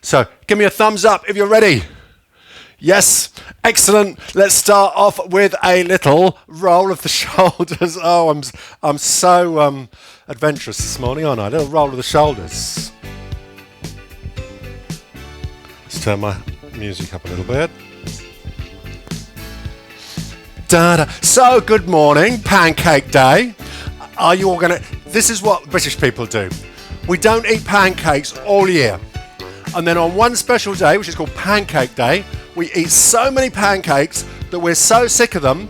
So give me a thumbs up if you're ready. Yes, excellent. Let's start off with a little roll of the shoulders. Oh, I'm so adventurous this morning, aren't I? A little roll of the shoulders. Let's turn my music up a little bit. Da-da. So, good morning, Pancake Day. Are you all gonna... This is what British people do. We don't eat pancakes all year. And then on one special day, which is called Pancake Day, we eat so many pancakes that we're so sick of them,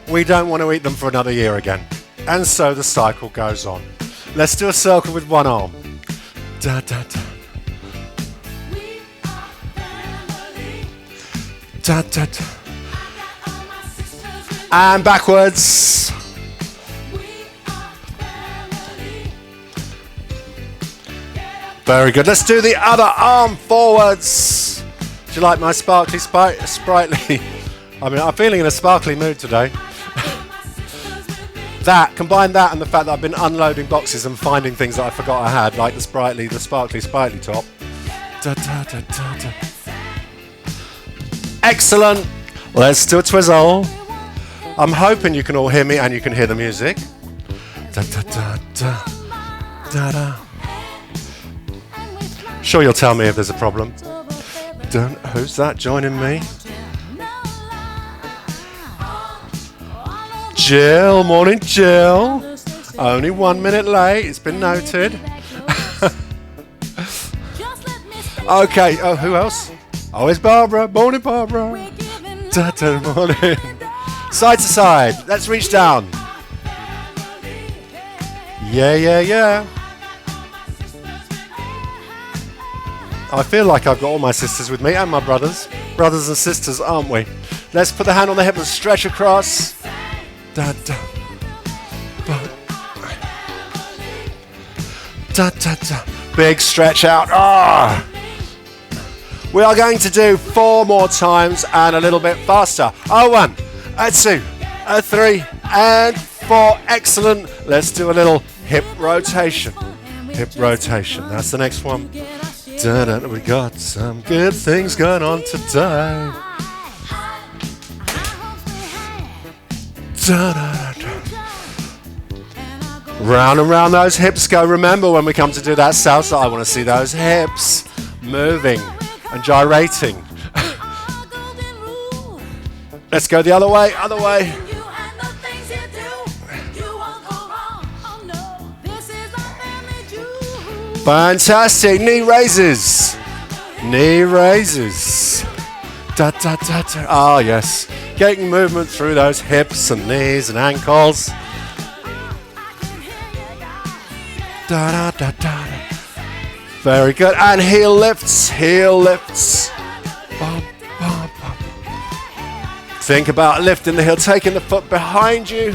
we don't want to eat them for another year again. And so the cycle goes on. Let's do a circle with one arm. Da, da, da. Da, da, da. And backwards. Very good. Let's do the other arm forwards. Do you like my sparkly sprightly? I mean, I'm feeling in a sparkly mood today. Combine that and the fact that I've been unloading boxes and finding things that I forgot I had, like the sparkly sprightly top. Da, da, da, da, da. Excellent. Let's do a twizzle. I'm hoping you can all hear me and you can hear the music. Da, da, da, da, da, da. Sure, you'll tell me if there's a problem. Who's that joining me? Jill, morning Jill. Only 1 minute late, it's been noted. Okay, oh, who else? Oh, it's Barbara. Morning, Barbara. Morning. Side to side, let's reach down. Yeah. I feel like I've got all my sisters with me and my brothers. Brothers and sisters, aren't we? Let's put the hand on the hip and stretch across. Da, da. Da, da, da. Big stretch out. Ah! We are going to do 4 more times and a little bit faster. 1, 2, 3, and 4. Excellent. Let's do a little hip rotation. Hip rotation. That's the next one. Da-da, we got some good things going on today. Da-da-da-da. Round and round those hips go. Remember, when we come to do that salsa, I want to see those hips moving and gyrating. Let's go the other way, other way. Fantastic. Knee raises. Knee raises. Da, da, da, da. Oh, yes. Getting movement through those hips and knees and ankles. Da, da, da, da. Very good. And heel lifts. Heel lifts. Bum, bum, bum. Think about lifting the heel, taking the foot behind you.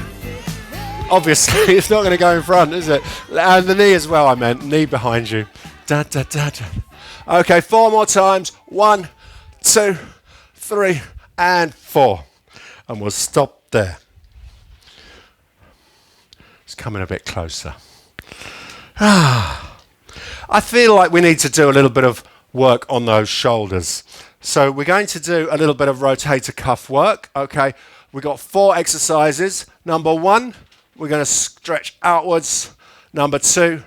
Obviously, it's not going to go in front, is it? And the knee as well, I meant. Knee behind you. Da, da, da, da. Okay, 4 more times. 1, 2, 3, and 4. And we'll stop there. It's coming a bit closer. I feel like we need to do a little bit of work on those shoulders. So we're going to do a little bit of rotator cuff work. Okay, we've got 4 exercises. Number 1, we're going to stretch outwards. Number 2,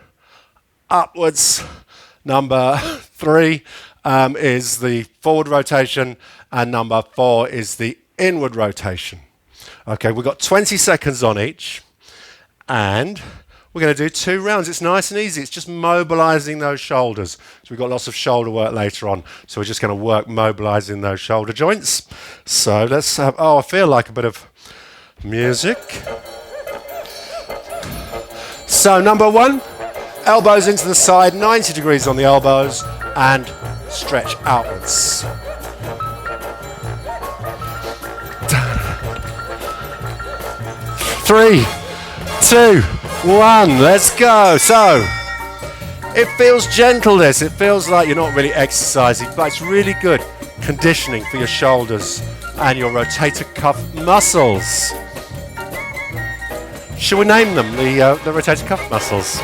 upwards. Number 3 is the forward rotation. And number 4 is the inward rotation. Okay, we've got 20 seconds on each. And we're going to do 2 rounds. It's nice and easy. It's just mobilizing those shoulders. So we've got lots of shoulder work later on. So we're just going to work mobilizing those shoulder joints. So let's have, I feel like a bit of music. So number 1, elbows into the side, 90 degrees on the elbows, and stretch outwards. 3, 2, 1, let's go. So, it feels gentle, this. It feels like you're not really exercising, but it's really good conditioning for your shoulders and your rotator cuff muscles. Should we name them the rotator cuff muscles?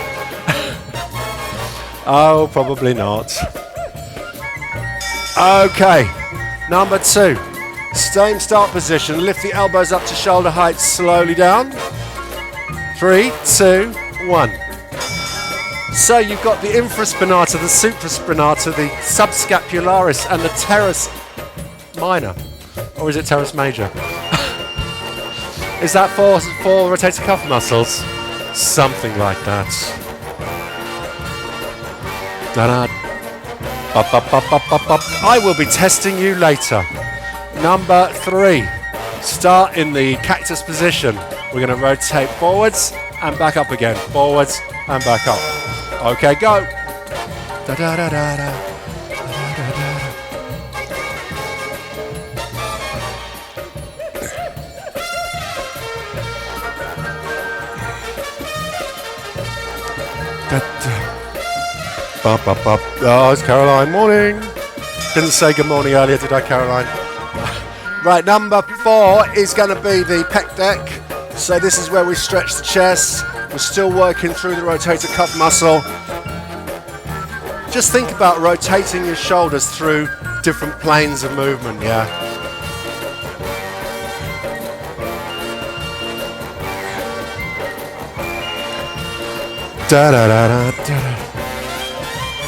Oh, probably not. Okay, number 2. Same start position. Lift the elbows up to shoulder height, slowly down. 3, 2, 1. So you've got the infraspinatus, the supraspinatus, the subscapularis, and the teres minor. Or is it teres major? Is that for rotator cuff muscles? Something like that. Da-da. Up, up, up, up, up, up. I will be testing you later. Number 3. Start in the cactus position. We're going to rotate forwards and back up again. Forwards and back up. Okay, go. Da da da da da. Bop, bop, bop. Oh, it's Caroline. Morning. Didn't say good morning earlier, did I, Caroline? Right, number 4 is going to be the pec deck. So this is where we stretch the chest. We're still working through the rotator cuff muscle. Just think about rotating your shoulders through different planes of movement, yeah? Da da da da da.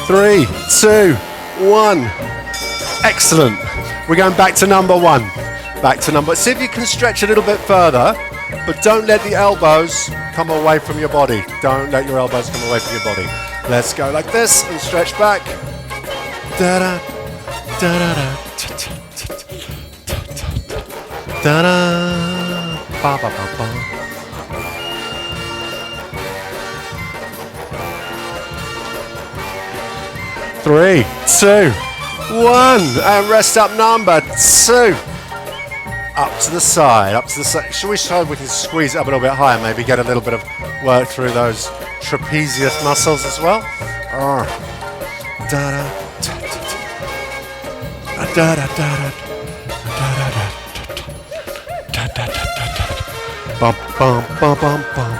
3, 2, 1. Excellent. We're going back to number 1. Back to number. See if you can stretch a little bit further, but don't let the elbows come away from your body. Don't let your elbows come away from your body. Let's go like this and stretch back. Da da da da da da da ba ba ba ba. 3, 2, 1, and rest up number 2. Up to the side, up to the side. Shall we try if we can squeeze it up a little bit higher, maybe get a little bit of work through those trapezius muscles as well. Da da da da da da da da. Bum bum bum bum bum.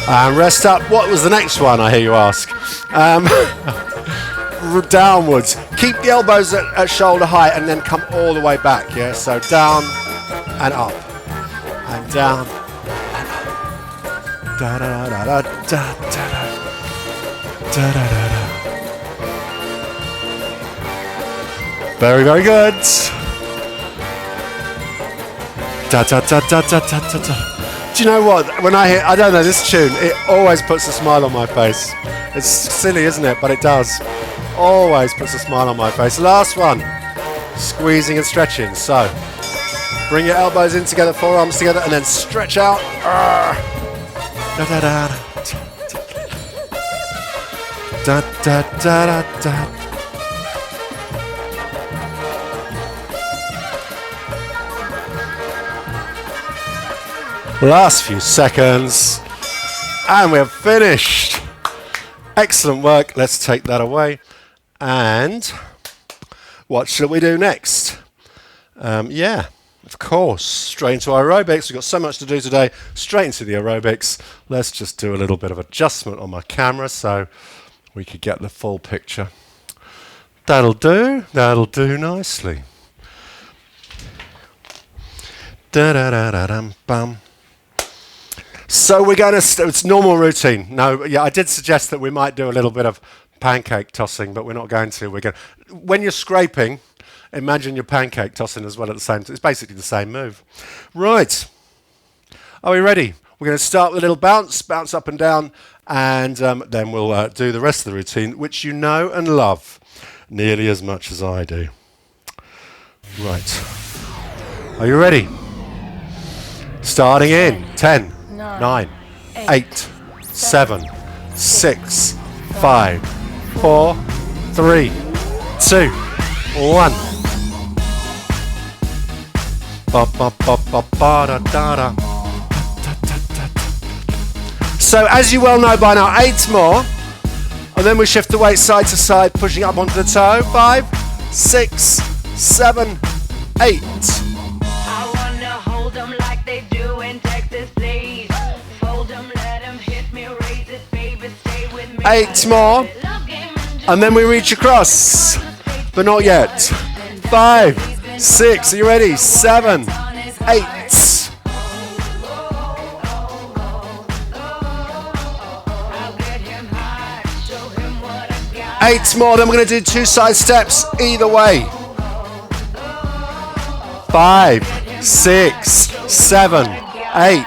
And rest up. What was the next one, I hear you ask? Downwards. Keep the elbows at shoulder height and then come all the way back, yeah? So down and up. And down and up. Da da da da da da da da da da da. Very, very good. Da da da da da da da da. Do you know what? When I hear, I don't know, this tune, it always puts a smile on my face. It's silly, isn't it? But it does. Always puts a smile on my face. Last one. Squeezing and stretching. So, bring your elbows in together, forearms together, and then stretch out. Da da da da da da da da. Last few seconds, and we're finished. Excellent work. Let's take that away. And what shall we do next? Yeah, of course, straight into aerobics. We've got so much to do today. Straight into the aerobics. Let's just do a little bit of adjustment on my camera so we could get the full picture. That'll do. That'll do nicely. Da da da da dum bum. So we're going to, it's normal routine. No, yeah, I did suggest that we might do a little bit of pancake tossing, but we're not going to. We're going. When you're scraping, imagine your pancake tossing as well at the same time. It's basically the same move. Right. Are we ready? We're going to start with a little bounce up and down, and then we'll do the rest of the routine, which you know and love nearly as much as I do. Right. Are you ready? Starting in 10. 9, 8, 7, 6, 5, 4, 3, 2, 1. So as you well know by now, 8 more, and then we shift the weight side to side, pushing up onto the toe. 5, 6, 7, 8. 8 more. And then we reach across. But not yet. 5, 6, are you ready? 7, 8. 8 more, then we're going to do 2 side steps either way. 5, 6, 7, 8.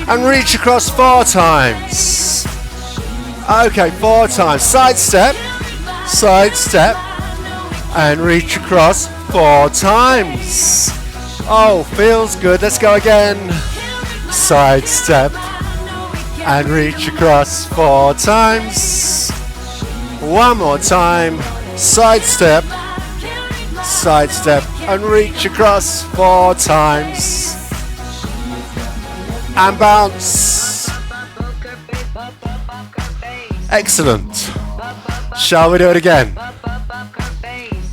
And reach across 4 times. Okay, 4 times. Side step, and reach across 4 times. Oh, feels good. Let's go again. Side step, and reach across 4 times. One more time. Side step, and reach across 4 times. And bounce. Excellent. Shall we do it again?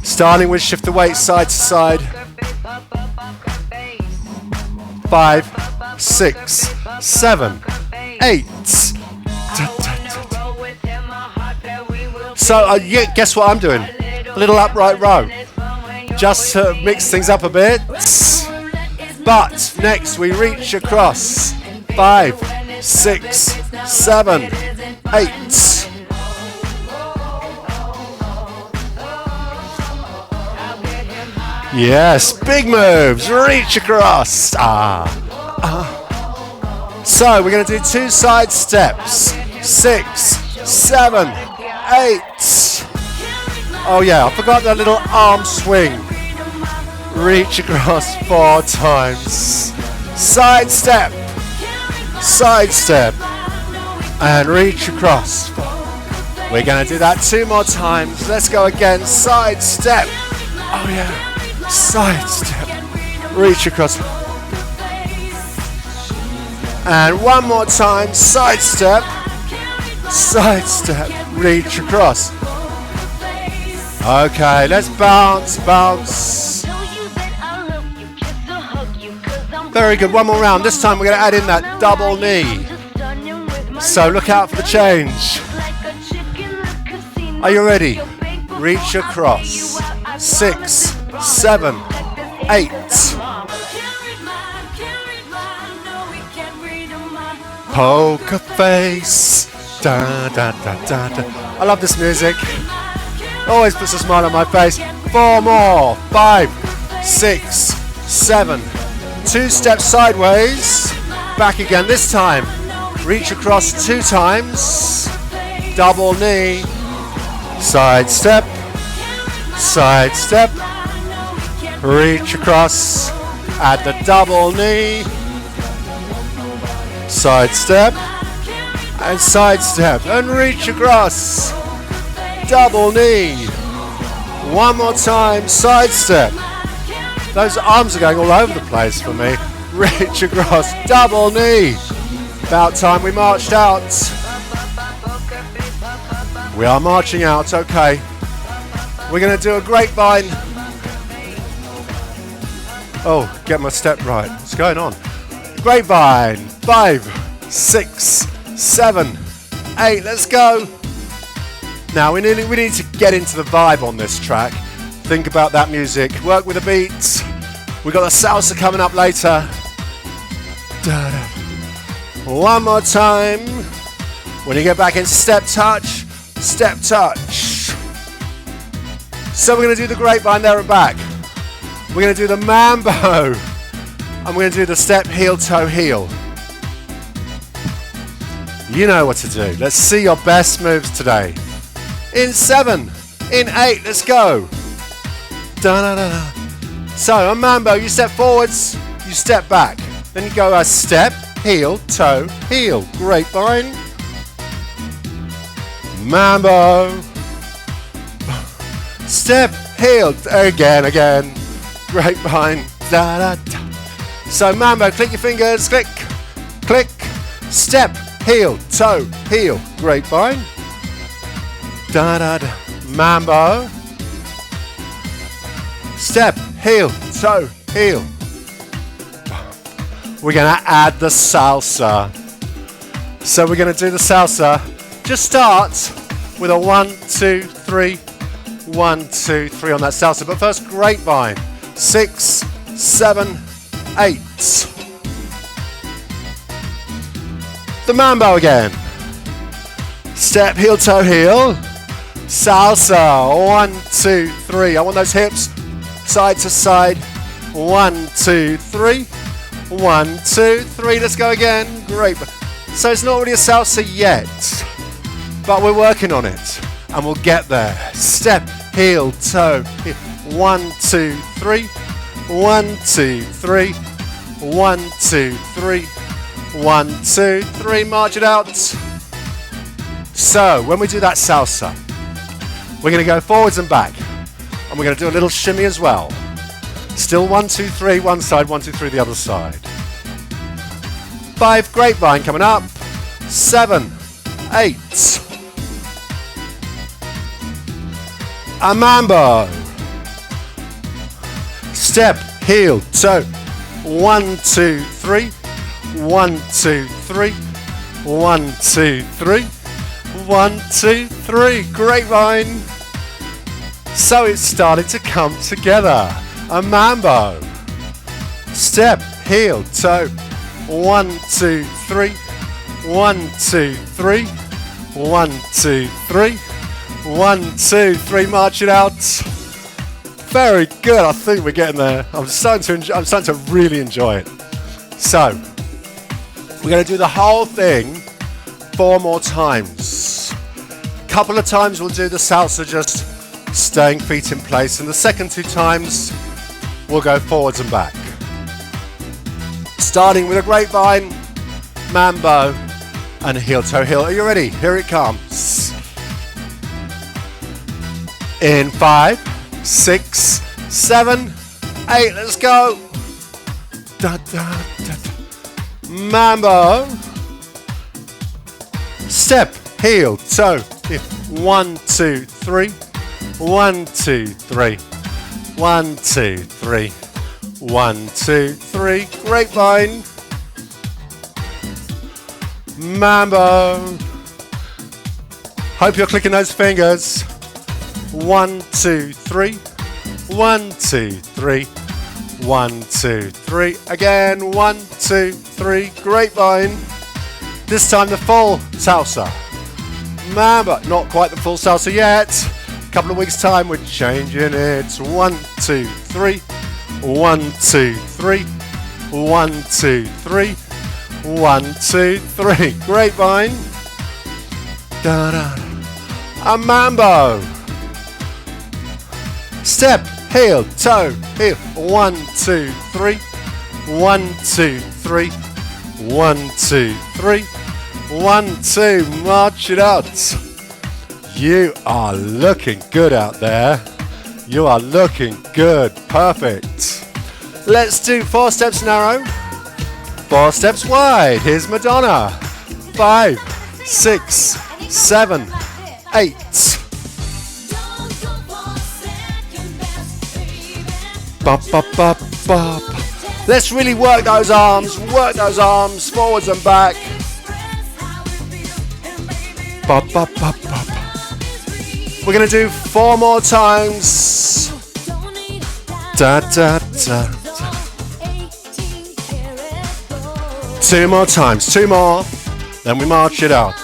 Starting with shift the weight side to side. 5, 6, 7, 8. So guess what I'm doing? A little upright row. Just to mix things up a bit. But next we reach across. 5, 6, 7, 8. Yes, big moves. Reach across. So we're going to do 2 side steps. 6, 7, 8. Oh yeah, I forgot that little arm swing. Reach across 4 times. Side step, and reach across. We're going to do that 2 more times. Let's go again. Side step. Oh yeah, side step. Reach across. And one more time. Side step, reach across. Okay, let's bounce. Very good, one more round. This time we're going to add in that double knee. So look out for the change. Are you ready? Reach across. 6, 7, 8. Poker face. Da, da, da, da, da. I love this music. Always puts a smile on my face. 4 more. 5, 6, 7. 2 steps sideways. Back again this time. Reach across 2 times. Double knee. Side step. Reach across. Add the double knee. Side step. And reach across. Double knee. One more time. Side step. Those arms are going all over the place for me. Reach across, double knee. About time we marched out. We are marching out, okay. We're going to do a grapevine. Oh, get my step right. What's going on? Grapevine. 5, 6, 7, 8. Let's go. Now we need to get into the vibe on this track. Think about that music. Work with the beats. We've got the salsa coming up later. One more time. When you get back in step touch. So we're going to do the grapevine there and back. We're going to do the mambo. And we're going to do the step, heel, toe, heel. You know what to do. Let's see your best moves today. In 7, in 8, let's go. Da-da-da-da. So, a mambo, you step forwards, you step back. Then you go a step, heel, toe, heel. Grapevine. Mambo. Step, heel, again. Grapevine. Da-da-da. So, mambo, click your fingers, click. Step, heel, toe, heel. Grapevine. Da-da-da. Mambo. Step, heel, toe, heel. We're going to add the salsa. So we're going to do the salsa. Just start with a 1, 2, 3, 1, 2, 3 on that salsa. But first, grapevine. 6, 7, 8. The mambo again. Step, heel, toe, heel. Salsa. 1, 2, 3. I want those hips side to side. 1, 2, 3. 1, 2, 3. Let's go again. Great. So it's not really a salsa yet, but we're working on it, and we'll get there. Step, heel, toe, heel. 1, 2, 3. 1, 2, 3. 1, 2, 3. 1, 2, 3. March it out. So when we do that salsa, we're going to go forwards and back, and we're going to do a little shimmy as well. Still 1, 2, 3, one side, 1, 2, 3, the other side. 5, grapevine coming up. 7, 8. A mambo. Step, heel, toe. 1, 2, 3. 1, 2, 3. 1, 2, 3. 1, 2, 3. Grapevine. So it's starting to come together. A mambo. Step, heel, toe. 1, 2, 3. 1, 2, 3. 1, 2, 3. 1, 2, 3. March it out. Very good. I think we're getting there. I'm starting to really enjoy it. So we're going to do the whole thing 4 more times. A couple of times we'll do the salsa just staying feet in place, and the second 2 times we'll go forwards and back. Starting with a grapevine, mambo, and heel toe heel. Are you ready? Here it comes. In 5, 6, 7, 8. Let's go. Da, da, da, da. Mambo. Step, heel, toe. 1, 2, 3. 1, 2, 3. 1, 2, 3. 1, 2, 3. Grapevine. Mambo. Hope you're clicking those fingers. 1, 2, 3. 1, 2, 3. 1, 2, 3. Again. 1, 2, 3. Grapevine. This time the full salsa. Mambo. Not quite the full salsa yet. A couple of weeks time we're changing it. 1, 2, 3. 1, 2, 3. 1, 2, 3. 1, 2, 3. Grapevine. Da da. A mambo. Step, heel, toe, heel. 1, 2, 3. 1, 2, 3. 1, 2, 3. 1, 2. March it out. You are looking good out there. You are looking good. Perfect. Let's do 4 steps narrow, 4 steps wide. Here's Madonna. 5, 6, 7, 8. Bop, bop, bop, bop. Let's really work those arms forwards and back. Bop, bop, bop, bop. We're going to do 4 more times. Da, da, da, da. 2 more times, 2 more. Then we march it out.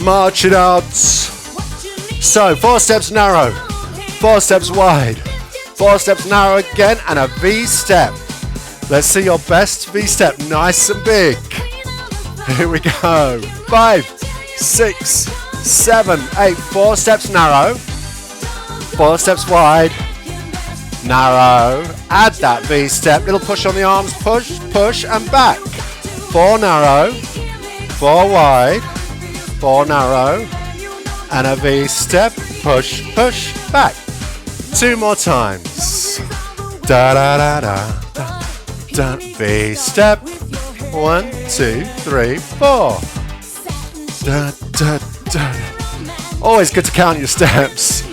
March it out. So 4 steps narrow, 4 steps wide, 4 steps narrow again, and a V step. Let's see your best V step, nice and big. Here we go. 5, 6, 7, 8. 4 steps narrow, 4 steps wide, narrow. Add that V step. Little push on the arms. Push, push, and back. 4 narrow, 4 wide, 4 narrow, and a V step. Push, push, back. 2 more times. Da da da da da da. V step. 1, 2, 3, 4. Da da da. Always good to count your steps.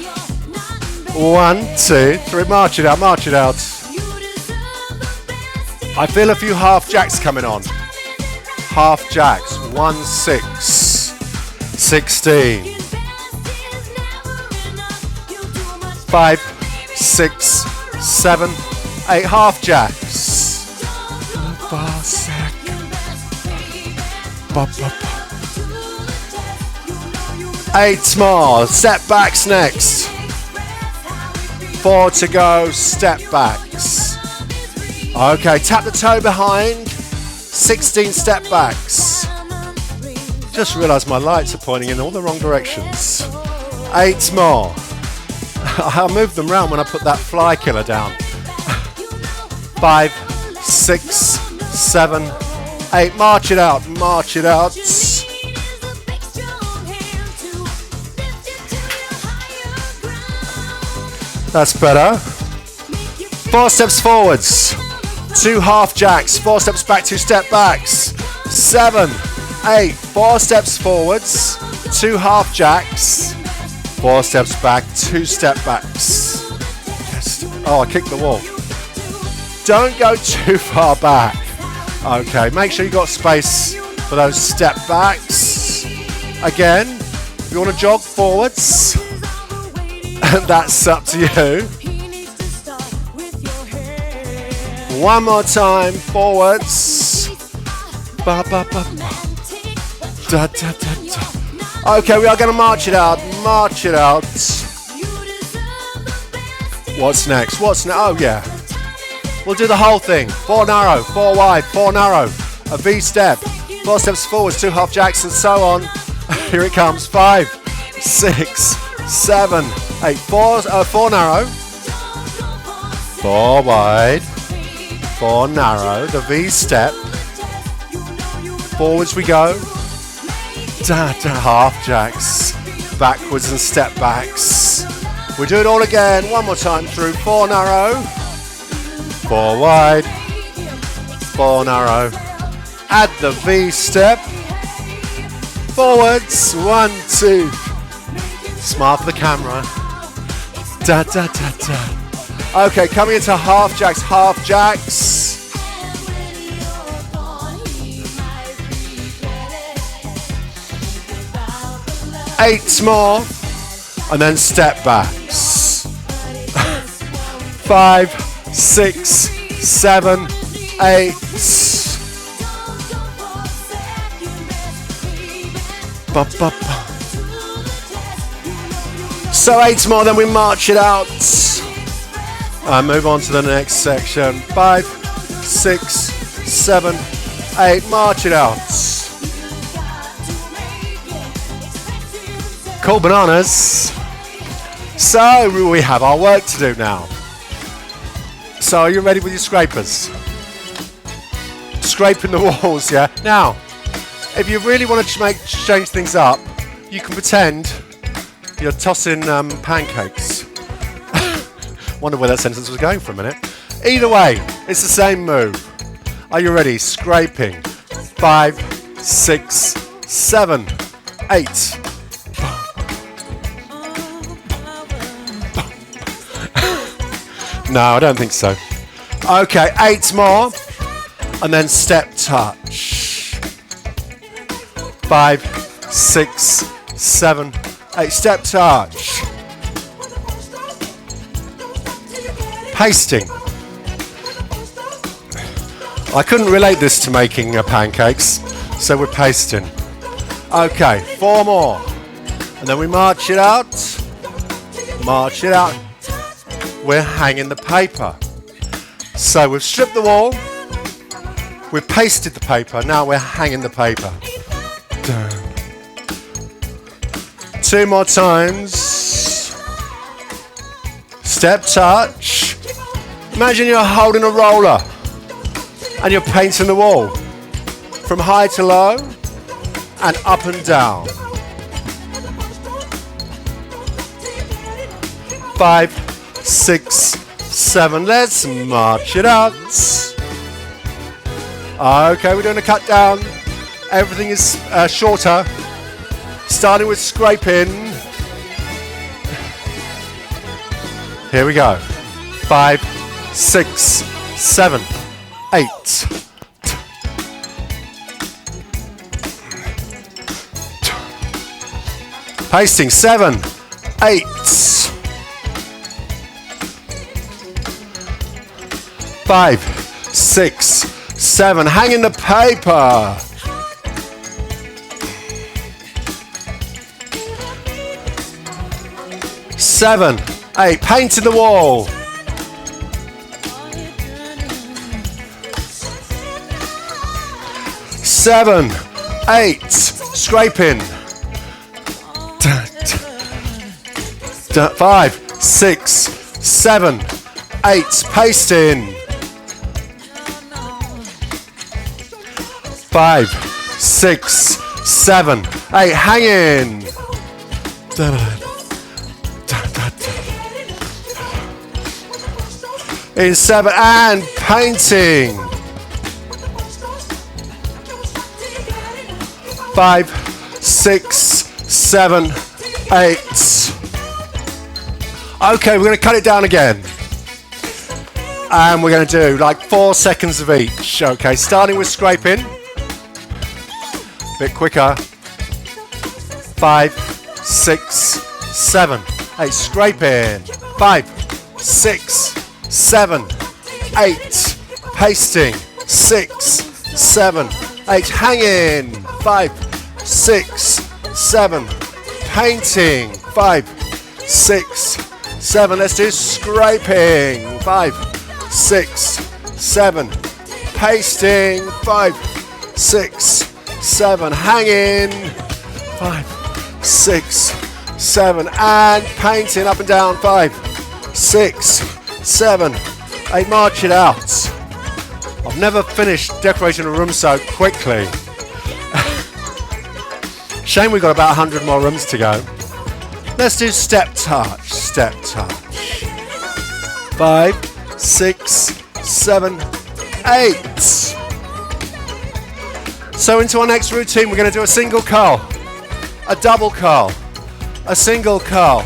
1, 2, 3. March it out, march it out. I feel a few half jacks coming on. Half jacks. 1, 6, 16. 5, 6, 7, 8 half jacks. 8 more. Step backs next. 4 to go. Step backs. Okay, tap the toe behind. 16 step backs. Just realised my lights are pointing in all the wrong directions. 8 more. I'll move them round when I put that fly killer down. 5, 6, 7, 8. March it out, march it out. That's better. 4 steps forwards. 2 half jacks. 4 steps back, 2 step backs. 7, 8. 4 steps forwards. 2 half jacks. 4 steps back, 2 step backs. Yes. Oh, I kicked the wall. Don't go too far back. Okay, make sure you got space for those step backs. Again, if you want to jog forwards, that's up to you. One more time, forwards. Ba, ba, ba, ba. Da, da, da, da. Okay, we are going to march it out. March it out. What's next? What's next? Oh, yeah. We'll do the whole thing. 4 narrow, 4 wide, 4 narrow. A V step. 4 steps forwards, 2 half jacks, and so on. Here it comes. 5, 6, 7, 8. 4 narrow. 4 wide. 4 narrow. The V step. Forwards we go. Da, da, half jacks, backwards and step backs. We do it all again, one more time through. 4 narrow, 4 wide, 4 narrow. Add the V step. Forwards, 1, 2. Smile for the camera. Da, da, da, da. Okay, coming into half jacks, half jacks. 8 more, and then step backs. 5, 6, 7, 8. Ba, ba, ba. So 8 more, then we march it out. And move on to the next section. 5, 6, 7, 8. March it out. Cool bananas. So we have our work to do now. So are you ready with your scrapers? Scraping the walls, yeah? Now, if you really want to change things up, you can pretend you're tossing pancakes. Wonder where that sentence was going for a minute. Either way, it's the same move. Are you ready? Scraping. 5, 6, 7, 8. No, I don't think so. Okay, 8 more. And then step touch. 5, 6, 7, 8. Step touch. Pasting. I couldn't relate this to making pancakes, so we're pasting. Okay, 4 more. And then we march it out. March it out. We're hanging the paper. So we've stripped the wall, we've pasted the paper, now we're hanging the paper. 2 more times. Step touch. Imagine you're holding a roller and you're painting the wall from high to low and up and down. 5, 6, 7. Let's march it out. Okay, we're doing a cut down. Everything is shorter. Starting with scraping. Here we go. 5, 6, 7, 8. Pasting, 7, 8. 5, 6, 7. Hanging the paper. 7, 8. Painting the wall. 7, 8. Scraping. 5, 6, 7, 8. Pasting. 5, 6, 7, 8. Hanging. In 7 and painting. 5, 6, 7, 8. Okay, we're going to cut it down again. And we're going to do like 4 seconds of each. Okay, starting with scraping. Bit quicker. 5, 6, 7, 8. Scraping. 5, 6, 7, 8. Pasting. 6, 7, 8. Hanging. 5, 6, 7. Painting. 5, 6, 7. Let's do scraping. 5, 6, 7. Pasting. 5, 6, 7. Hanging. 5, 6, 7. And painting up and down. 5, 6, 7, 8. March it out. I've never finished decorating a room so quickly. Shame we've got about 100 more rooms to go. Let's do step touch, step touch. 5, 6, 7, 8. So into our next routine, we're going to do a single curl, a double curl, a single curl,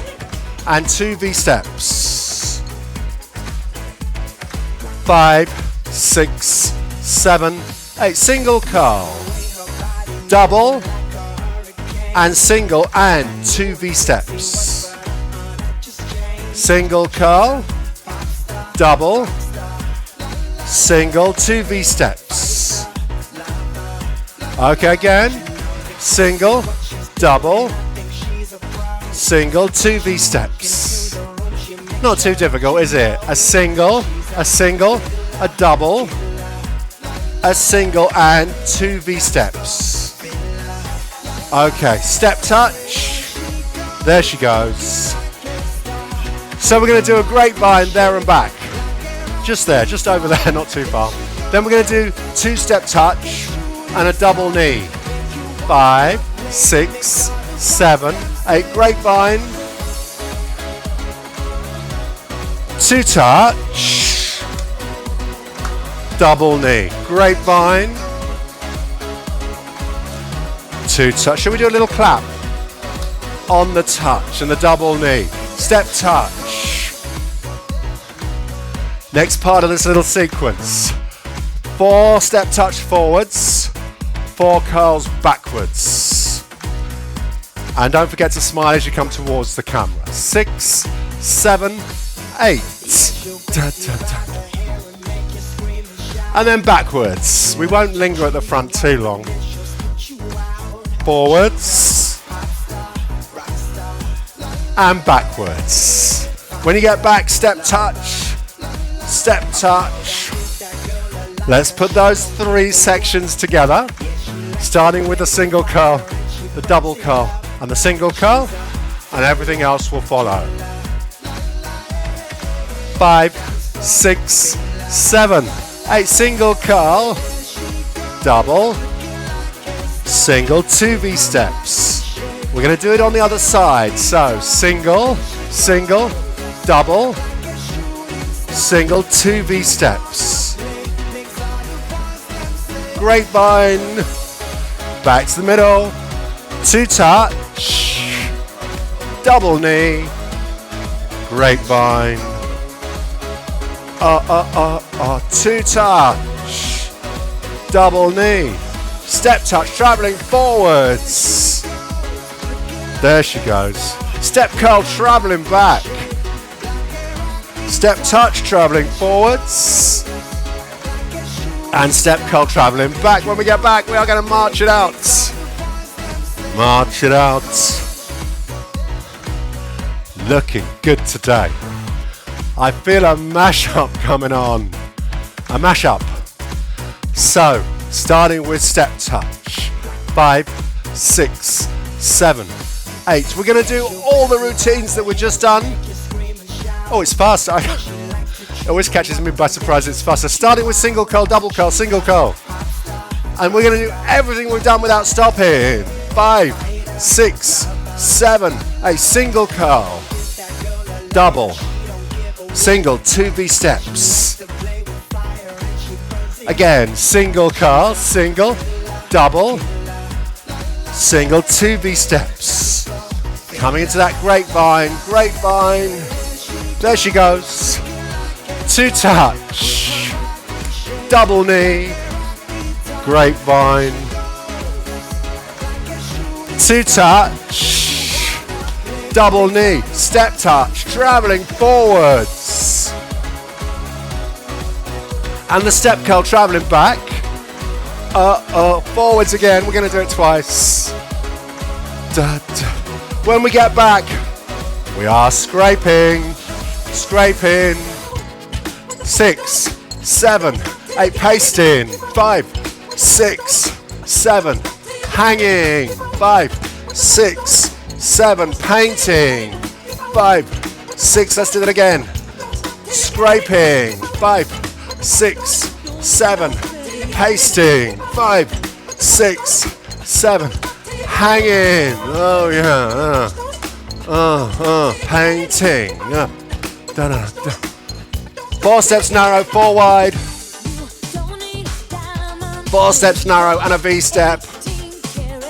and 2 V-steps. 5, 6, 7, 8. Single curl, double, and single, and 2 V-steps. Single curl, double, single, 2 V-steps. Okay, again. Single, double, single, 2 V-steps. Not too difficult, is it? A single, a double, a single, and 2 V-steps. Okay, step touch. There she goes. So we're going to do a grapevine there and back. Just there, just over there, not too far. Then we're going to do 2-step touch and a double knee. 5, 6, 7, 8. Grapevine. 2 touch. Double knee. Grapevine. 2 touch. Shall we do a little clap on the touch and the double knee? Step touch. Next part of this little sequence. 4 step touch forwards, 4 curls backwards. And don't forget to smile as you come towards the camera. 6, 7, 8. Da, da, da. And then backwards. We won't linger at the front too long. Forwards and backwards. When you get back, step touch, step touch. Let's put those 3 sections together, starting with the single curl, the double curl, and the single curl, and everything else will follow. 5, 6, 7, 8. Single curl, double, single, 2 V-steps. We're going to do it on the other side. So single, single, double, single, 2 V-steps. Grapevine. Back to the middle. 2 touch. Double knee. Grapevine. 2 touch. double knee, step touch, traveling forwards. There she goes. Step curl, traveling back. Step touch, traveling forwards. And step curl, traveling back. When we get back, we are going to march it out. March it out. Looking good today. I feel a mashup coming on. A mashup. So, starting with step touch. 5, 6, 7, 8. We're going to do all the routines that we've just done. Oh, it's fast. It always catches me by surprise. It's faster. Starting with single curl, double curl, single curl. And we're going to do everything we've done without stopping. 5, 6, 7, 8. Single curl. Double. Single. 2V steps. Again, single curl, single, double, single, 2V steps. Coming into that grapevine, grapevine. There she goes. 2 touch, double knee, grapevine. 2 touch, double knee, step touch, traveling forwards. And the step curl, traveling back. Forwards again. We're going to do it twice. Da, da. When we get back, we are scraping. Scraping. 6, 7, 8. Pasting. 5, 6, 7. Hanging. 5, 6, 7. Painting. 5, 6. Let's do that again. Scraping. 5, 6, 7. Pasting. 5, 6, 7. Hanging. Oh yeah. Painting. Da, da, da. 4 steps narrow, 4 wide. 4 steps narrow and a V step.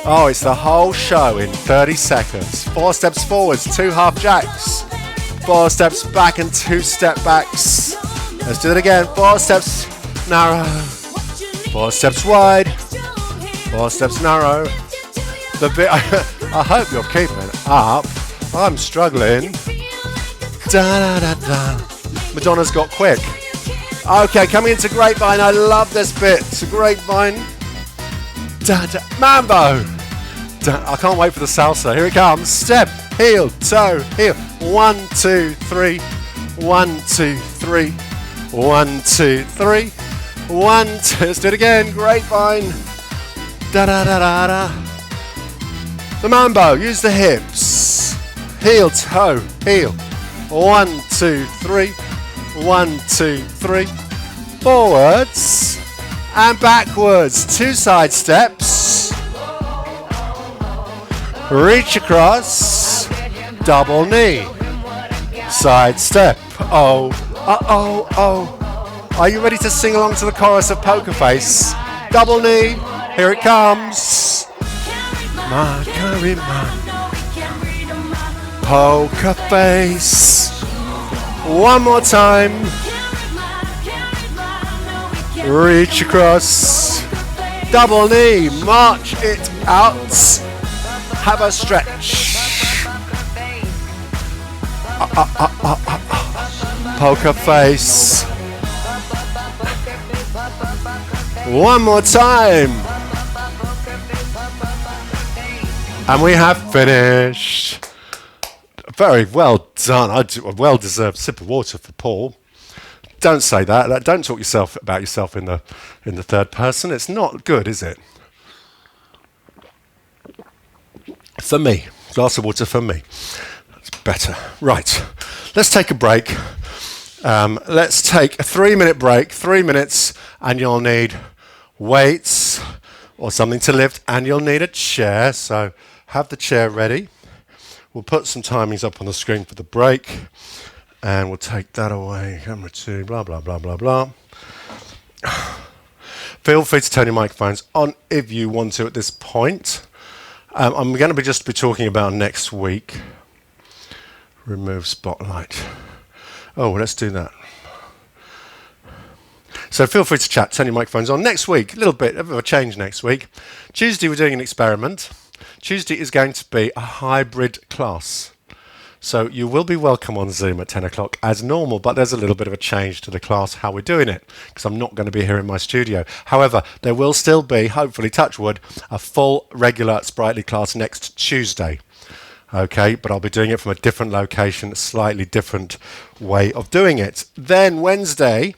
Oh, it's the whole show in 30 seconds. 4 steps forwards, 2 half jacks. 4 steps back and 2 step backs. Let's do it again. 4 steps narrow. 4 steps wide. 4 steps narrow. The bit I hope you're keeping it up. I'm struggling. Da, da, da, da. Madonna's got quick. Okay, coming into grapevine. I love this bit. It's a grapevine. Da, da. Mambo. Da. I can't wait for the salsa. Here it comes. Step, heel, toe, heel. 1, 2, 3. 1, 2, 3. 1, 2, 3. 1, 2. Let's do it again. Grapevine. Da da da da da. The mambo. Use the hips. Heel, toe, heel. 1, 2, 3. 1, 2, 3. Forwards and backwards. 2 side steps. Reach across. Double knee. Side step. Oh. Oh, oh. Are you ready to sing along to the chorus of Poker Face? Double knee, here it comes. Poker Face. One more time. Reach across. Double knee, march it out. Have a stretch. Poker Face. One more time. And we have finished. Very well done. A well-deserved sip of water for Paul. Don't say that. Don't talk about yourself in the third person. It's not good, is it? For me. Glass of water for me. That's better. Right. Let's take a break. Let's take a 3-minute break. 3 minutes, and you'll need weights or something to lift, and you'll need a chair. So have the chair ready. We'll put some timings up on the screen for the break, and we'll take that away. Camera 2, blah, blah, blah, blah, blah. Feel free to turn your microphones on if you want to at this point. I'm going to be talking about next week. Remove spotlight. Oh, let's do that. So feel free to chat, turn your microphones on. Next week, a little bit of a change next week. Tuesday, we're doing an experiment. Tuesday is going to be a hybrid class. So you will be welcome on Zoom at 10 o'clock as normal, but there's a little bit of a change to the class, how we're doing it, because I'm not going to be here in my studio. However, there will still be, hopefully, touch wood, a full regular Spritely class next Tuesday. Okay, but I'll be doing it from a different location, a slightly different way of doing it. Then Wednesday,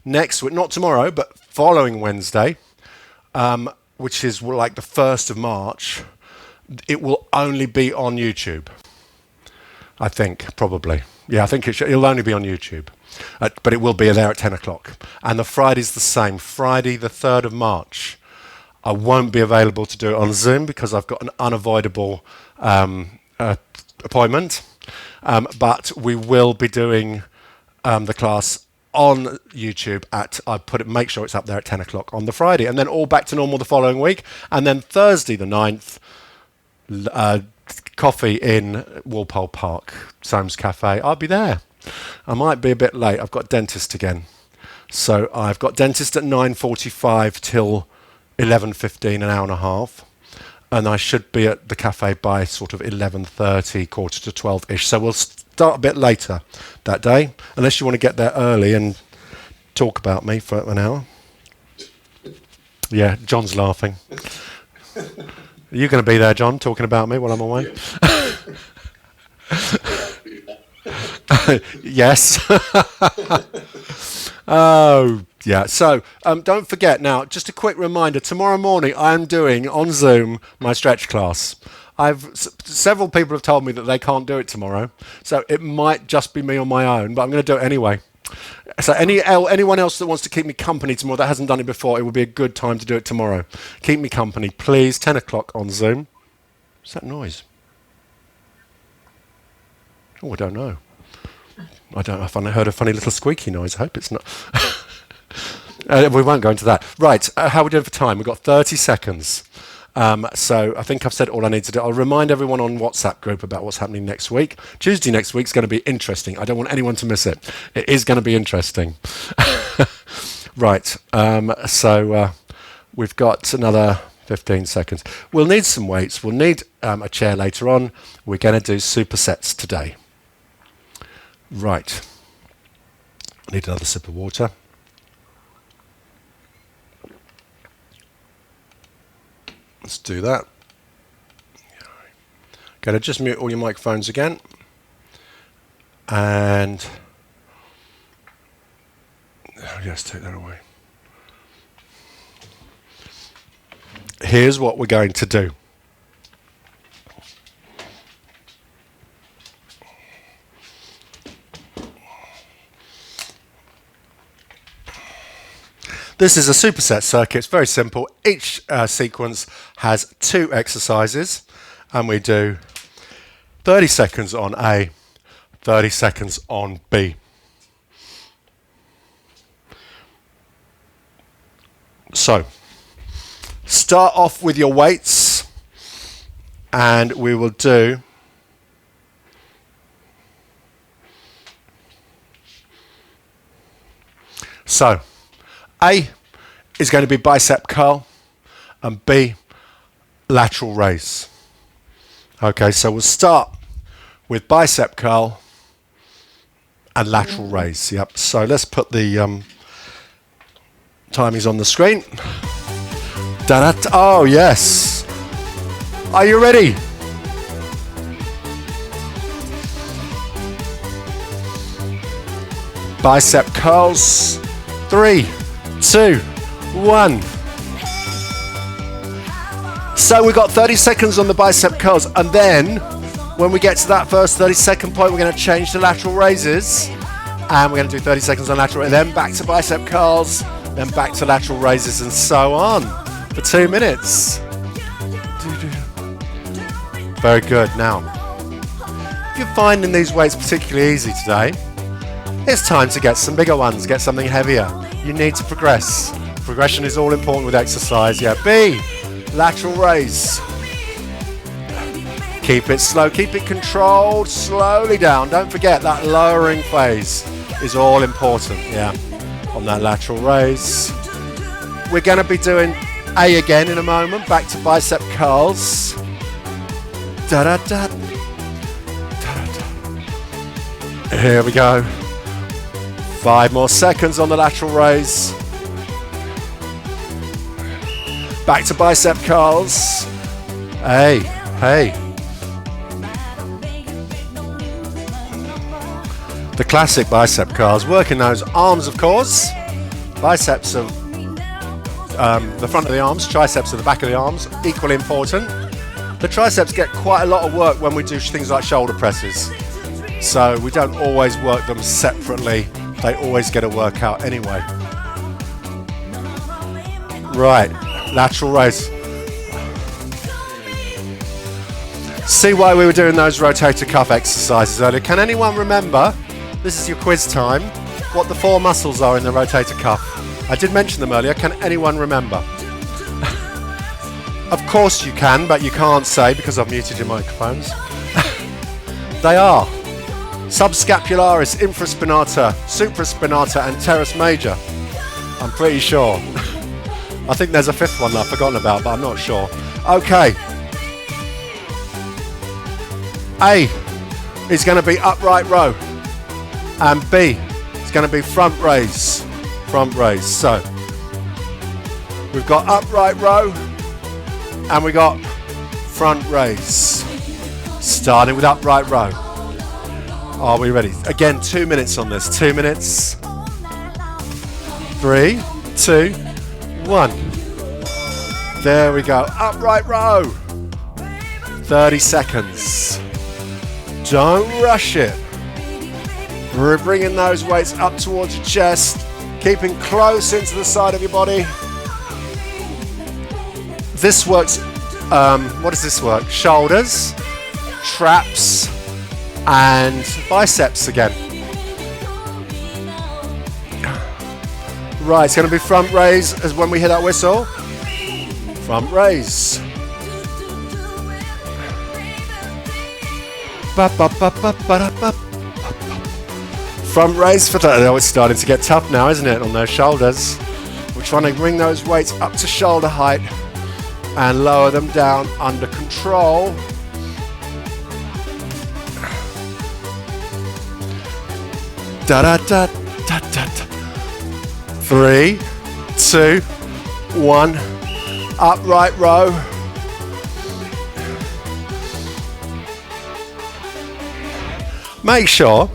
next week, not tomorrow, but following Wednesday, which is like the 1st of March, it will only be on YouTube. I think, probably. Yeah, I think it'll only be on YouTube. But it will be there at 10 o'clock. And the Friday's the same. Friday, the 3rd of March. I won't be available to do it on Zoom because I've got an unavoidable appointment. But we will be doing the class on YouTube make sure it's up there at 10 o'clock on the Friday. And then all back to normal the following week. And then Thursday, the 9th, coffee in Walpole Park, Soames Cafe. I'll be there. I might be a bit late. I've got dentist again. So I've got dentist at 9:45 till 11:15, an hour and a half. And I should be at the cafe by sort of 11:30, quarter to 12-ish. So we'll start a bit later that day, unless you want to get there early and talk about me for an hour. Yeah, John's laughing. Are you going to be there, John, talking about me while I'm away? Yes. Oh, yeah. So don't forget now, just a quick reminder, tomorrow morning I'm doing on Zoom my stretch class. Several people have told me that they can't do it tomorrow, so it might just be me on my own, but I'm going to do it anyway. So anyone else that wants to keep me company tomorrow that hasn't done it before, it will be a good time to do it tomorrow. Keep me company, please. 10 o'clock on Zoom. What's that noise? Oh, I don't know. I don't know if I heard a funny little squeaky noise. I hope it's not. We won't go into that. Right, how are we doing for time? We've got 30 seconds. So I think I've said all I need to do. I'll remind everyone on WhatsApp group about what's happening next week. Tuesday next week is going to be interesting. I don't want anyone to miss it. It is going to be interesting. Right. So we've got another 15 seconds. We'll need some weights. We'll need a chair later on. We're going to do supersets today. Right. I need another sip of water. Let's do that. Okay, just mute all your microphones again. And yes, take that away. Here's what we're going to do. This is a superset circuit. It's very simple. Each sequence has 2 exercises, and we do 30 seconds on A, 30 seconds on B. So, start off with your weights, and we will do so. A is going to be bicep curl, and B, lateral raise. Okay, so we'll start with bicep curl and lateral raise. Yep. So let's put the timings on the screen. Da-da-da. Oh, yes. Are you ready? Bicep curls. 3, 2, 1. So we've got 30 seconds on the bicep curls, and then when we get to that first 30-second point, we're going to change to lateral raises, and we're going to do 30 seconds on lateral, and then back to bicep curls, then back to lateral raises, and so on for 2 minutes. Very good. Now, if you're finding these weights particularly easy today, it's time to get some bigger ones, get something heavier. You need to progress. Progression is all important with exercise. Yeah, B, lateral raise. Keep it slow, keep it controlled, slowly down. Don't forget that lowering phase is all important, yeah. on that lateral raise. We're going to be doing A again in a moment. Back to bicep curls. Da da da. Here we go. 5 more seconds on the lateral raise. Back to bicep curls. Hey, hey. The classic bicep curls, working those arms, of course. Biceps of the front of the arms, triceps of the back of the arms, equally important. The triceps get quite a lot of work when we do things like shoulder presses. So we don't always work them separately. They always get a workout anyway. Right, lateral raise. See why we were doing those rotator cuff exercises earlier. Can anyone remember, this is your quiz time, what the 4 muscles are in the rotator cuff? I did mention them earlier. Can anyone remember? Of course you can, but you can't say because I've muted your microphones. They are subscapularis, infraspinata, supraspinata and teres major. I'm pretty sure. I think there's a 5th one that I've forgotten about, but I'm not sure. Okay. A is going to be upright row. And B is going to be front raise. Front raise. So we've got upright row and we got front raise. Starting with upright row. Are we ready? Again, 2 minutes on this. 2 minutes. 3, 2, 1. There we go. Upright row. 30 seconds. Don't rush it. We're bringing those weights up towards your chest, keeping close into the side of your body. This works, what does this work? Shoulders, traps, and biceps again. Right, it's going to be front raise as when we hear that whistle. Front raise. Front raise for that. Oh, it's starting to get tough now, isn't it, on those shoulders? We're trying to bring those weights up to shoulder height and lower them down under control. Da da da da da da. 3, 2, 1. Upright row. Make sure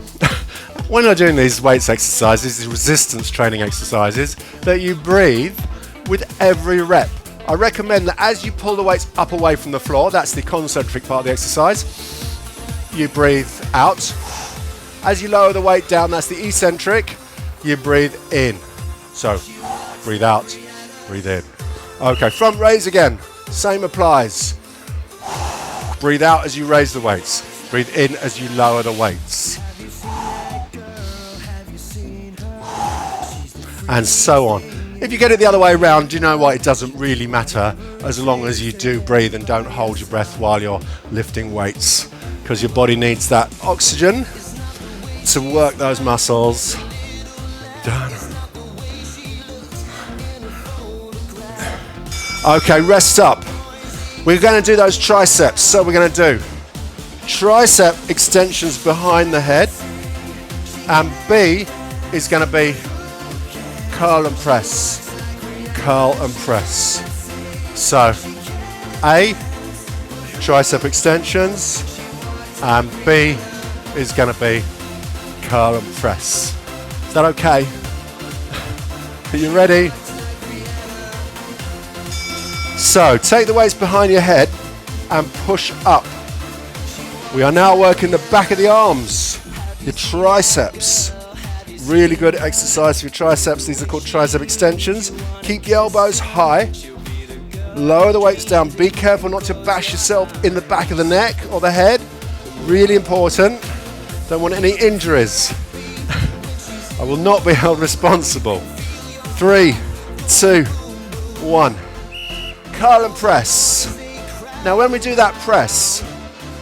when you're doing these weights exercises, these resistance training exercises, that you breathe with every rep. I recommend that as you pull the weights up away from the floor, that's the concentric part of the exercise, you breathe out. As you lower the weight down, that's the eccentric, you breathe in. So, breathe out, breathe in. Okay, front raise again, same applies. Breathe out as you raise the weights. Breathe in as you lower the weights. And so on. If you get it the other way around, you know what? It doesn't really matter as long as you do breathe and don't hold your breath while you're lifting weights, because your body needs that oxygen to work those muscles. Done. Okay, rest up. We're going to do those triceps. So we're going to do tricep extensions behind the head, and B is going to be curl and press. Curl and press. So A, tricep extensions, and B is going to be curl and press. Is that okay? Are you ready? So take the weights behind your head and push up. We are now working the back of the arms, your triceps. Really good exercise for your triceps. These are called tricep extensions. Keep the elbows high. Lower the weights down. Be careful not to bash yourself in the back of the neck or the head. Really important. Don't want any injuries. I will not be held responsible. 3, 2, 1. Curl and press. Now when we do that press,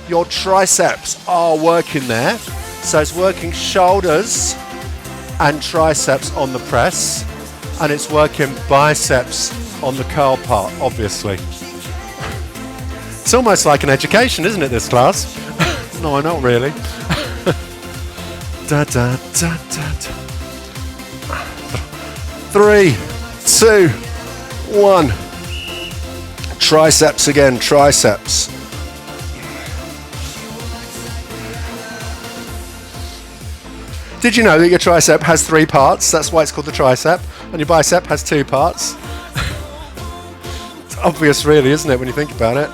your triceps are working there. So it's working shoulders and triceps on the press, and it's working biceps on the curl part, obviously. It's almost like an education, isn't it, this class? No, not really. Da, da, da, da, da. 3, 2, 1. Triceps again, triceps. Did you know that your tricep has 3 parts? That's why it's called the tricep. And your bicep has 2 parts. It's obvious, really, isn't it, when you think about it?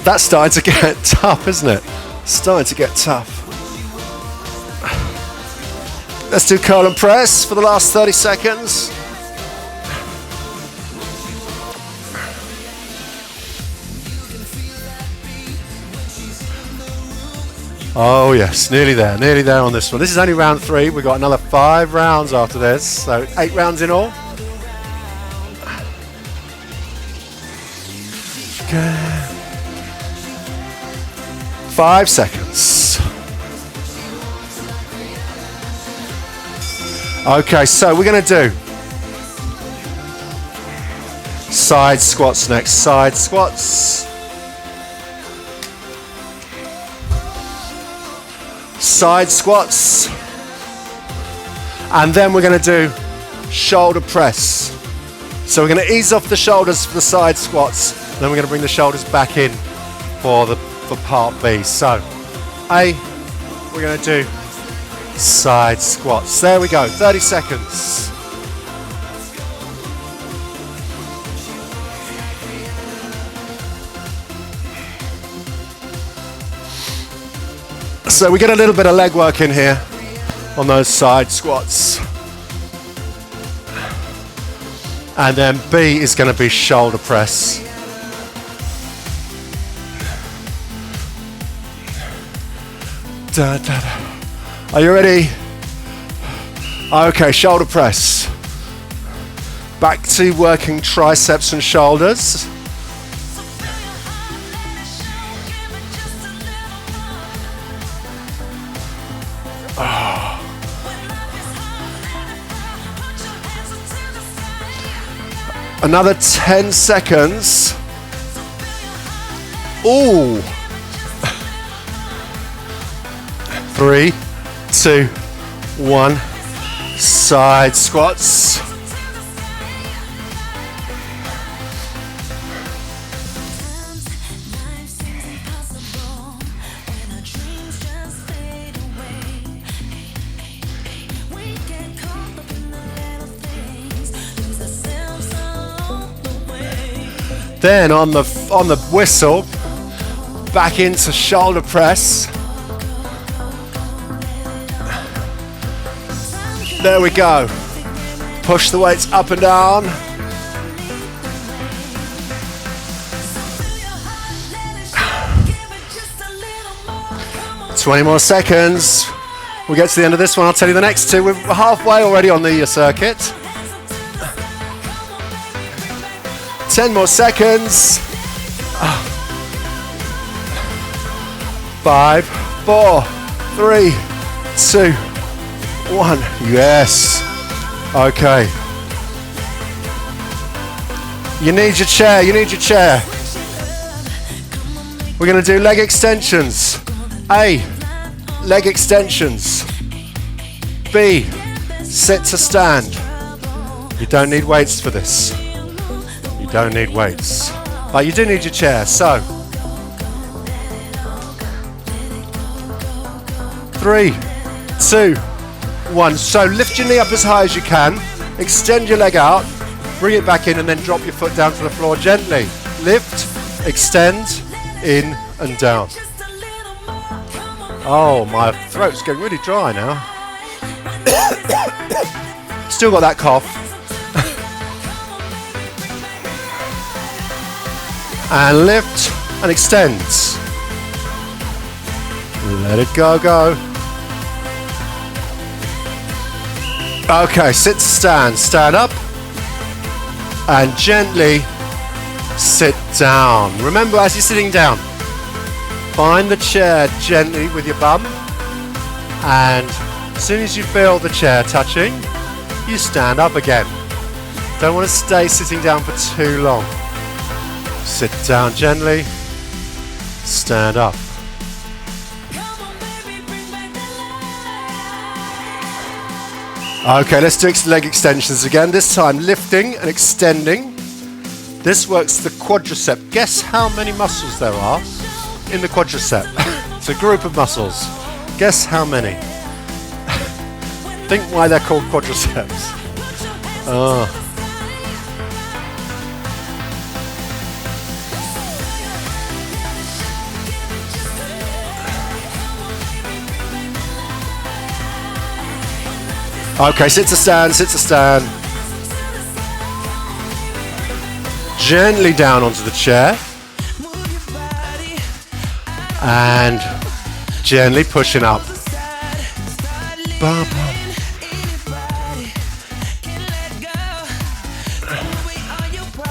That's starting to get tough, isn't it? Starting to get tough. Let's do curl and press for the last 30 seconds. Oh yes, nearly there on this one. This is only round 3. We've got another 5 rounds after this, so 8 rounds in all. Okay. 5 seconds. Okay, so we're going to do side squats next. Side squats. Side squats. And then we're going to do shoulder press. So we're going to ease off the shoulders for the side squats. Then we're going to bring the shoulders back in for part B. So, A, we're going to do side squats. There we go, 30 seconds. So we get a little bit of leg work in here on those side squats. And then B is going to be shoulder press. Da, da, da. Are you ready? Okay, shoulder press. Back to working triceps and shoulders. Another 10 seconds. Ooh. 3, 2, 1. Side squats. Then on the whistle, back into shoulder press. There we go. Push the weights up and down. "20 more seconds. We'll get to the end of this one. I'll tell you the next 2. We're halfway already on the circuit. 10 more seconds. 5, 4, 3, 2, 1. Yes. Okay. You need your chair. You need your chair. We're going to do leg extensions. A, leg extensions. B, sit to stand. You don't need weights for this. You don't need weights. But you do need your chair. So, 3, 2, 1. So lift your knee up as high as you can. Extend your leg out. Bring it back in and then drop your foot down to the floor gently. Lift, extend, in and down. Oh, my throat's getting really dry now. Still got that cough. And lift and extend. Let it go, go. Okay, sit to stand. Stand up. And gently sit down. Remember, as you're sitting down, Find the chair gently with your bum, and as soon as you feel the chair touching, you stand up again. Don't want to stay sitting down for too long. Sit down gently, stand up. Okay, let's do leg extensions again. This time lifting and extending. This works the quadricep. Guess how many muscles there are in the quadricep? It's a group of muscles. Guess how many? Think why they're called quadriceps. Okay, sit to stand, sit to stand. Gently down onto the chair. And gently pushing up.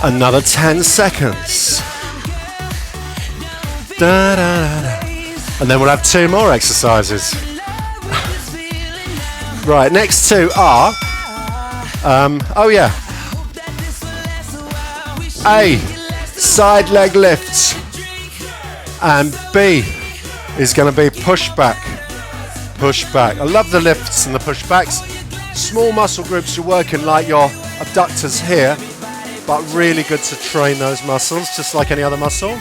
Another 10 seconds. Da, da, da, da. And then we'll have 2 more exercises. Right, next 2 are, A, side leg lifts, and B is going to be push back, push back. I love the lifts and the push backs. Small muscle groups you're working like your abductors here, but really good to train those muscles, just like any other muscle.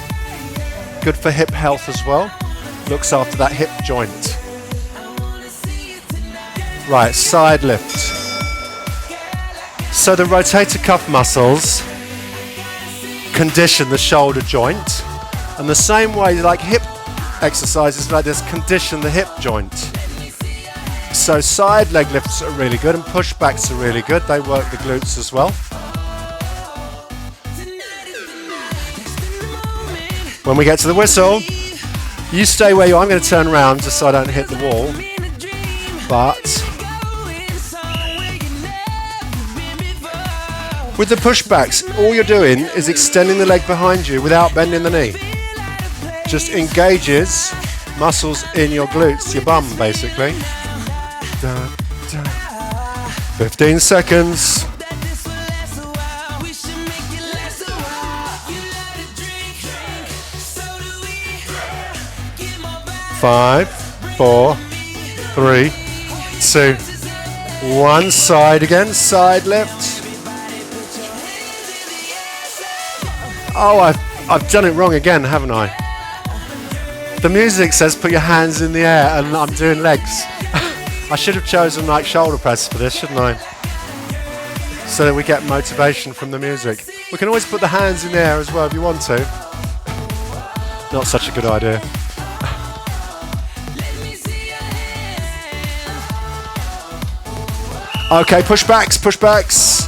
Good for hip health as well. Looks after that hip joint. Right, side lift. So the rotator cuff muscles condition the shoulder joint, and the same way like hip exercises like this condition the hip joint. So side leg lifts are really good and push backs are really good. They work the glutes as well. When we get to the whistle, you stay where you are. I'm going to turn around just so I don't hit the wall. But with the pushbacks, all you're doing is extending the leg behind you without bending the knee. Just engages muscles in your glutes, your bum basically. 15 seconds. 5, 4, 3, 2, 1. Side again, side lift. Oh, I've done it wrong again, haven't I? The music says put your hands in the air and I'm doing legs. I should have chosen like shoulder pads for this, shouldn't I? So that we get motivation from the music. We can always put the hands in the air as well if you want to. Not such a good idea. Okay, pushbacks, pushbacks.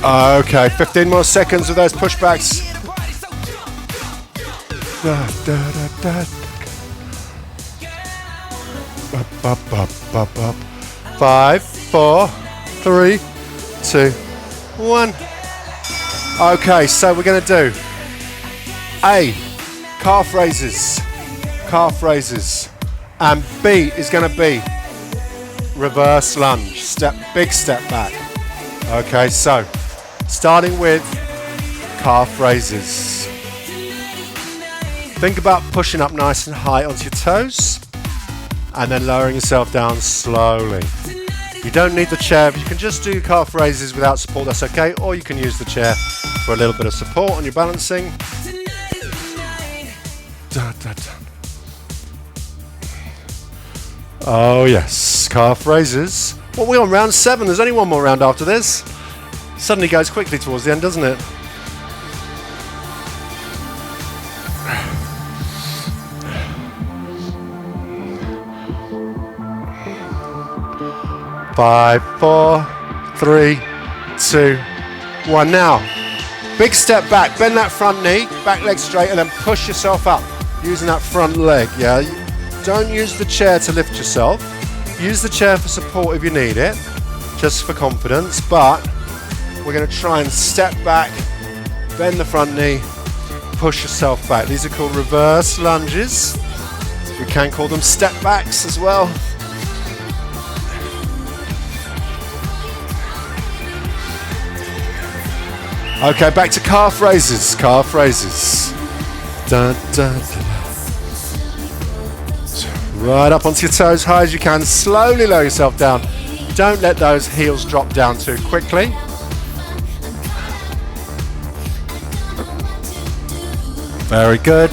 Okay, 15 more seconds with those pushbacks. 5, 4, 3, 2, 1. Okay, so we're going to do A, calf raises, and B is going to be reverse lunge, big step back. Okay, so starting with calf raises. Think about pushing up nice and high onto your toes and then lowering yourself down slowly. You don't need the chair, you can just do calf raises without support, that's okay, or you can use the chair for a little bit of support on your balancing. Oh yes, calf raises. Well, we're on round 7, there's only one more round after this. Suddenly goes quickly towards the end, doesn't it? Five, 4, 3, 2, 1. Now, big step back, bend that front knee, back leg straight, and then push yourself up using that front leg. Yeah, don't use the chair to lift yourself. Use the chair for support if you need it, just for confidence, but we're going to try and step back, bend the front knee, push yourself back. These are called reverse lunges. We can call them step backs as well. Okay, back to calf raises, calf raises. Dun, dun, dun. Right up onto your toes, high as you can. Slowly lower yourself down. Don't let those heels drop down too quickly. Very good.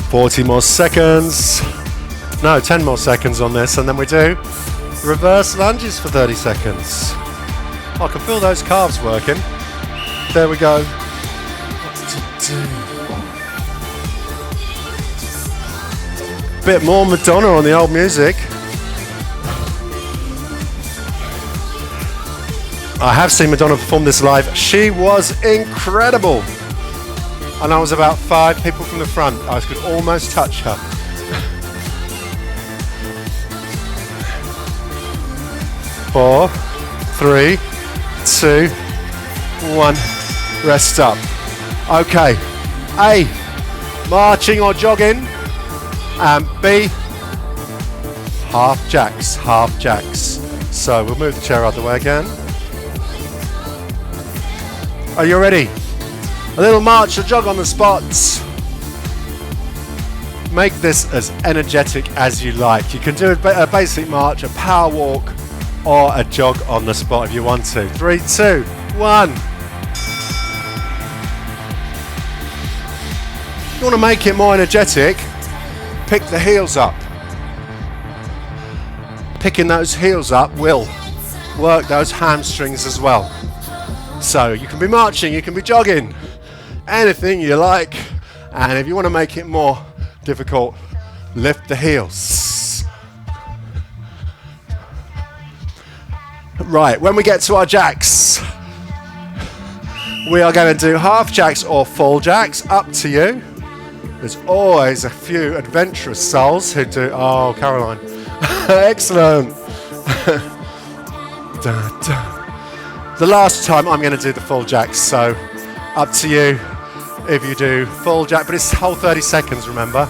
40 more seconds. No, 10 more seconds on this, and then we do reverse lunges for 30 seconds. I can feel those calves working. There we go. Bit more Madonna on the old music. I have seen Madonna perform this live. She was incredible. And I was about 5 people from the front. I could almost touch her. Four, 3, 2, 1. Rest up. Okay. A, marching or jogging. And B, half jacks, half jacks. So we'll move the chair out of the way again. Are you ready? A little march or jog on the spots. Make this as energetic as you like. You can do a basic march, a power walk, or a jog on the spot if you want to. 3, 2, 1. If you want to make it more energetic, pick the heels up. Picking those heels up will work those hamstrings as well. So you can be marching, you can be jogging, anything you like. And if you want to make it more difficult, lift the heels. Right, when we get to our jacks, we are going to do half jacks or full jacks, up to you. There's always a few adventurous souls who do, oh, Caroline. Excellent. The last time I'm going to do the full jacks, so up to you if you do full jack, but it's whole 30 seconds, remember.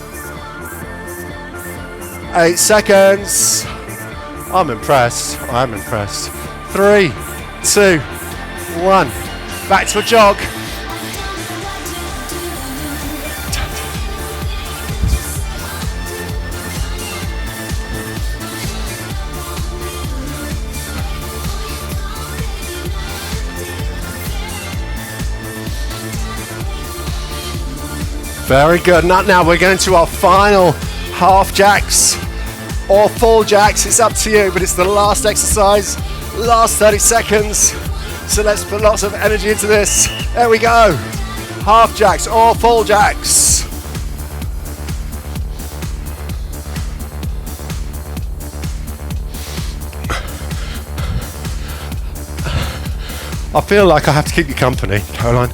8 seconds. I'm impressed. I'm impressed. 3, 2, 1. Back to a jog. Very good. Now we're going to our final half jacks or full jacks. It's up to you, but it's the last exercise, last 30 seconds. So let's put lots of energy into this. There we go. Half jacks or full jacks. I feel like I have to keep you company, Caroline.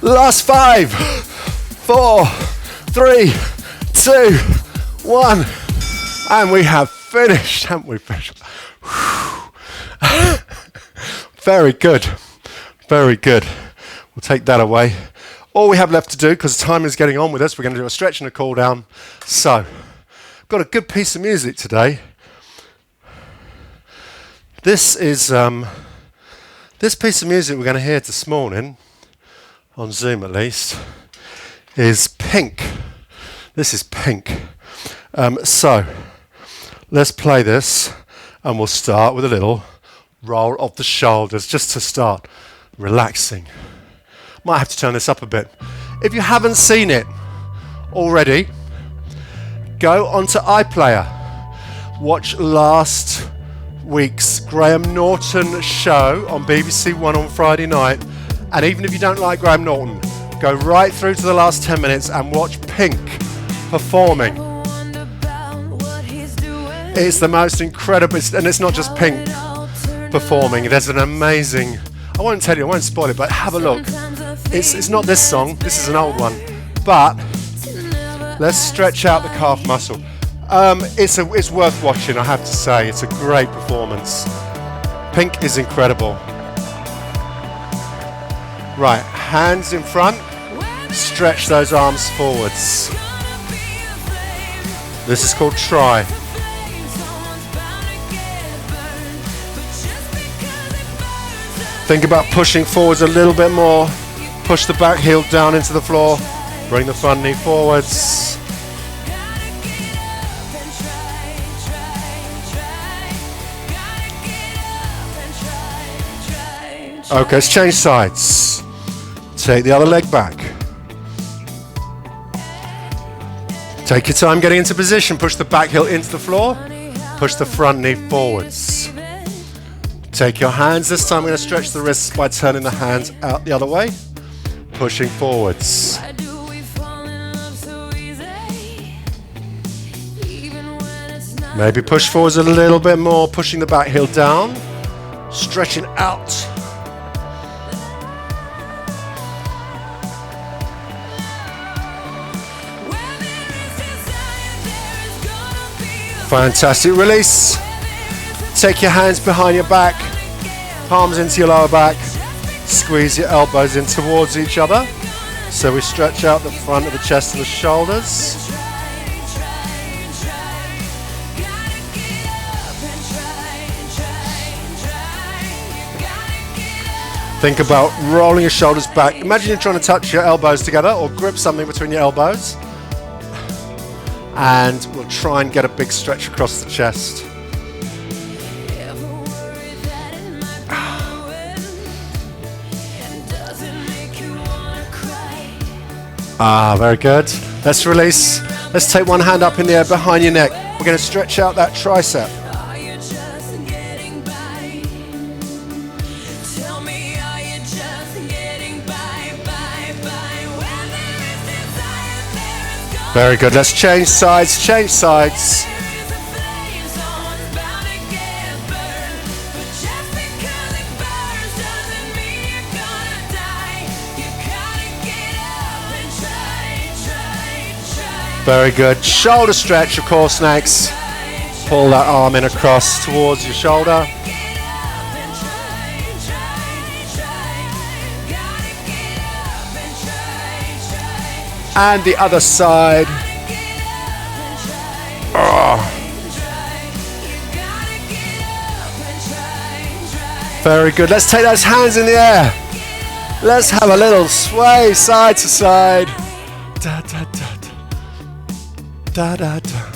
Last 5, 4, 3, 2, 1, and we have finished, haven't we? Very good, very good. We'll take that away. All we have left to do, because time is getting on with us, we're going to do a stretch and a cool down. So, I've got a good piece of music today. This is this piece of music we're going to hear this morning, on Zoom at least, is Pink. This is Pink. So, let's play this, and we'll start with a little roll of the shoulders, just to start relaxing. Might have to turn this up a bit. If you haven't seen it already, go onto iPlayer. Watch last week's Graham Norton show on BBC One on Friday night. And even if you don't like Graham Norton, go right through to the last 10 minutes and watch Pink performing. It's the most incredible, and it's not just Pink performing. There's an amazing, I won't tell you, I won't spoil it, but have a look. It's not this song, this is an old one, but let's stretch out the calf muscle. It's worth watching, I have to say. It's a great performance. Pink is incredible. Right, hands in front, stretch those arms forwards. This is called try. Think about pushing forwards a little bit more. Push the back heel down into the floor. Bring the front knee forwards. Okay, let's change sides. Take the other leg back. Take your time getting into position. Push the back heel into the floor. Push the front knee forwards. Take your hands. This time I'm going to stretch the wrists by turning the hands out the other way. Pushing forwards. Maybe push forwards a little bit more. Pushing the back heel down. Stretching out. Fantastic. Release. Take your hands behind your back, palms into your lower back, squeeze your elbows in towards each other. So we stretch out the front of the chest and the shoulders. Think about rolling your shoulders back. Imagine you're trying to touch your elbows together or grip something between your elbows. And we'll try and get a big stretch across the chest. Very good. Let's release. Let's take one hand up in the air behind your neck. We're going to stretch out that tricep. Very good. Let's change sides. Change sides. Very good. Shoulder stretch, of course, next. Pull that arm in across towards your shoulder. And the other side. Oh. Very good. Let's take those hands in the air. Let's have a little sway side to side. Da, da, da, da, da, da.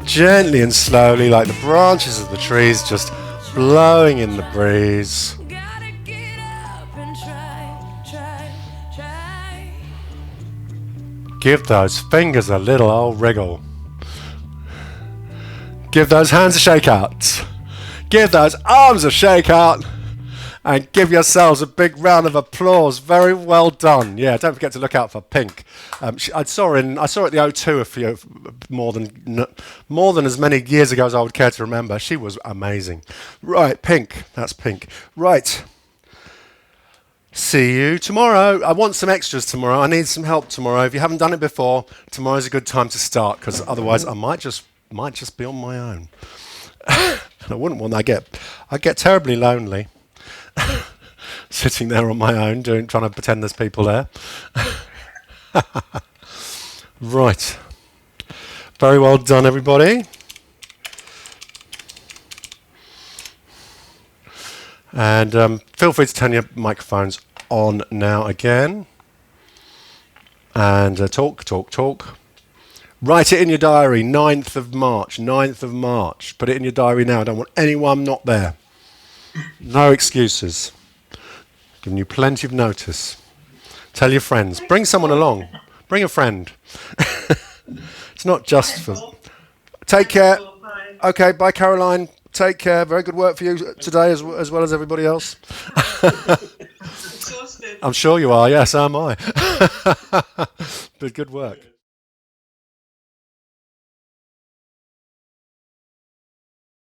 Gently and slowly, like the branches of the trees just blowing in the breeze. Give those fingers a little old wriggle. Give those hands a shake out. Give those arms a shake out. And give yourselves a big round of applause. Very well done. Yeah, don't forget to look out for Pink. I saw her at the O2 a few more than as many years ago as I would care to remember. She was amazing. Right, Pink. That's Pink. Right. See you tomorrow. I want some extras tomorrow. I need some help tomorrow. If you haven't done it before, tomorrow's a good time to start because otherwise I might just be on my own. I wouldn't want that. I get terribly lonely sitting there on my own trying to pretend there's people there. Right. Very well done, everybody. And feel free to turn your microphones on now again. And talk. Write it in your diary, 9th of March. Put it in your diary now. I don't want anyone not there. No excuses. Giving you plenty of notice. Tell your friends. Bring someone along. Bring a friend. It's not just for... Take care. Okay, bye, Caroline. Take care. Very good work for you today as well as everybody else. I'm sure you are. Yes, so am I. But good work.